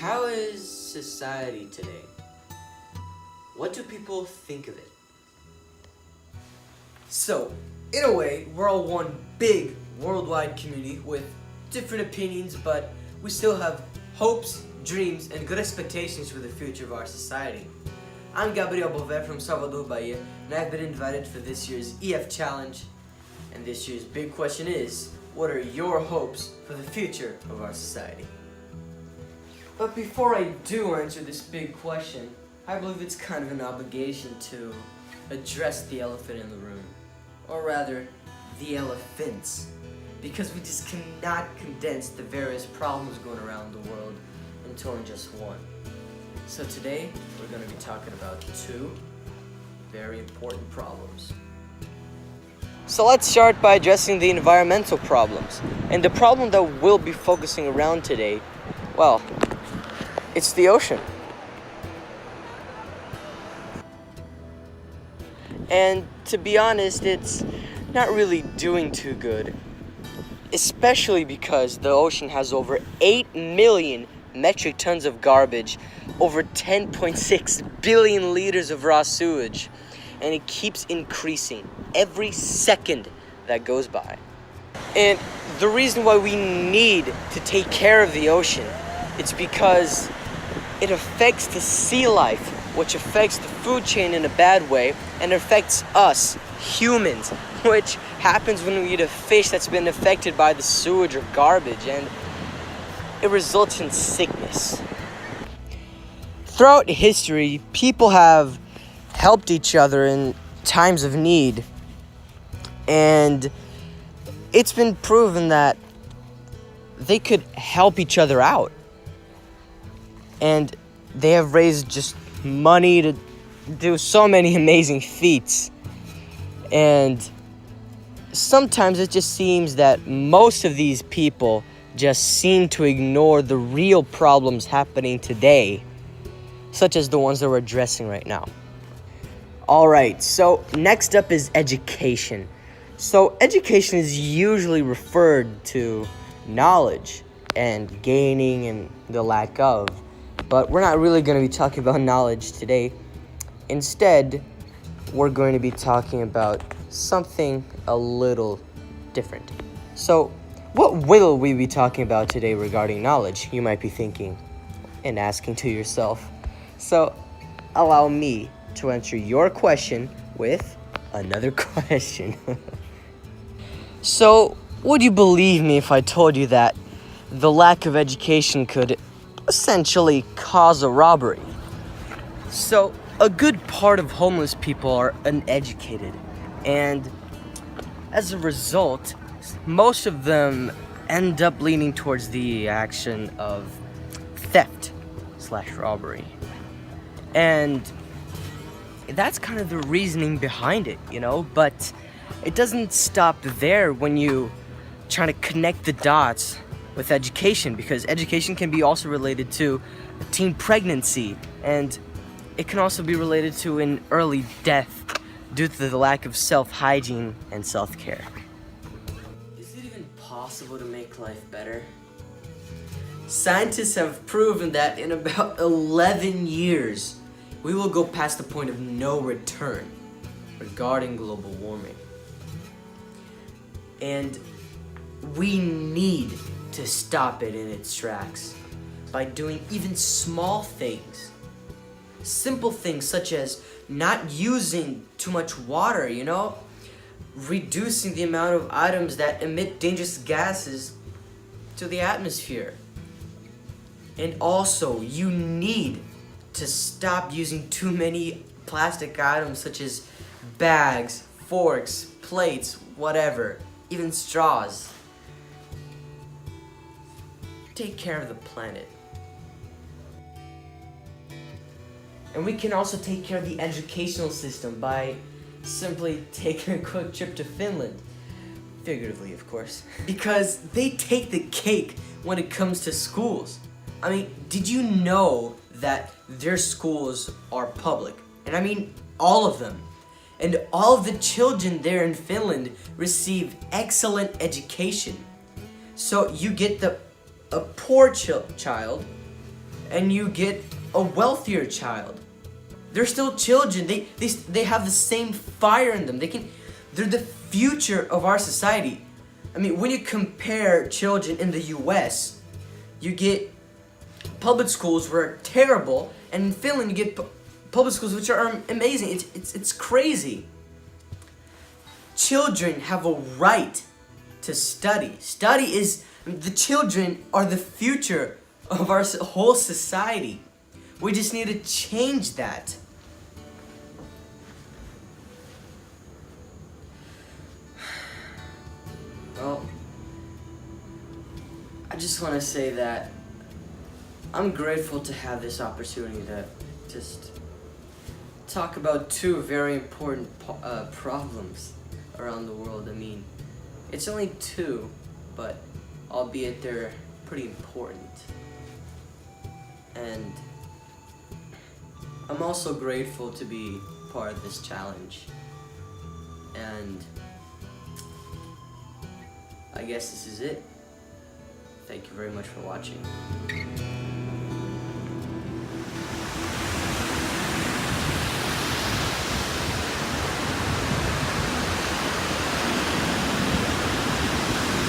How is society today? What do people think of it? So, in a way, we're all one big worldwide community with different opinions, but we still have hopes, dreams, and good expectations for the future of our society. I'm Gabriel Bové from Salvador, Bahia, and I've been invited for this year's EF Challenge. And this year's big question is, what are your hopes for the future of our society? But before I do answer this big question, I believe it's kind of an obligation to address the elephant in the room. Or rather, the elephants. Because we just cannot condense the various problems going around the world into only just one. So today, we're going to be talking about two very important problems. So let's start by addressing the environmental problems. And the problem that we'll be focusing around today, well, it's the ocean. And to be honest, it's not really doing too good. Especially because the ocean has over 8 million metric tons of garbage, over 10.6 billion liters of raw sewage, and it keeps increasing every second that goes by. And the reason why we need to take care of the ocean, it's because it affects the sea life, which affects the food chain in a bad way, and affects us, humans, which happens when we eat a fish that's been affected by the sewage or garbage, and it results in sickness. Throughout history, people have helped each other in times of need, and it's been proven that they could help each other out. And they have raised just money to do so many amazing feats. And sometimes it just seems that most of these people just seem to ignore the real problems happening today, such as the ones that we're addressing right now. Alright, so next up is education. So education is usually referred to knowledge and gaining and the lack of. But we're not really going to be talking about knowledge today. Instead, we're going to be talking about something a little different. So, what will we be talking about today regarding knowledge, you might be thinking and asking to yourself. So, allow me to answer your question with another question. So, would you believe me if I told you that the lack of education could essentially cause a robbery? So, a good part of homeless people are uneducated, and as a result, most of them end up leaning towards the action of theft/robbery. And that's kind of the reasoning behind it, but it doesn't stop there when you try to connect the dots with education, because education can be also related to teen pregnancy, and it can also be related to an early death due to the lack of self-hygiene and self-care. Is it even possible to make life better? Scientists have proven that in about 11 years, we will go past the point of no return regarding global warming. And we need to stop it in its tracks by doing even small things. Simple things such as not using too much water, reducing the amount of items that emit dangerous gases to the atmosphere. And also, you need to stop using too many plastic items such as bags, forks, plates, whatever, even straws. Take care of the planet. And we can also take care of the educational system by simply taking a quick trip to Finland. Figuratively, of course. Because they take the cake when it comes to schools. I mean, did you know that their schools are public? And I mean, all of them. And all of the children there in Finland receive excellent education. So you get a poor child and you get a wealthier child. They're still children. They have the same fire in them. They're the future of our society. I mean, when you compare children in the US, you get public schools where are terrible, and in Finland you get public schools which are amazing. It's crazy. Children have a right to study. The children are the future of our whole society. We just need to change that. Well, I just want to say that I'm grateful to have this opportunity to just talk about two very important problems around the world. I mean, it's only two, but albeit they're pretty important. And I'm also grateful to be part of this challenge. And I guess this is it. Thank you very much for watching.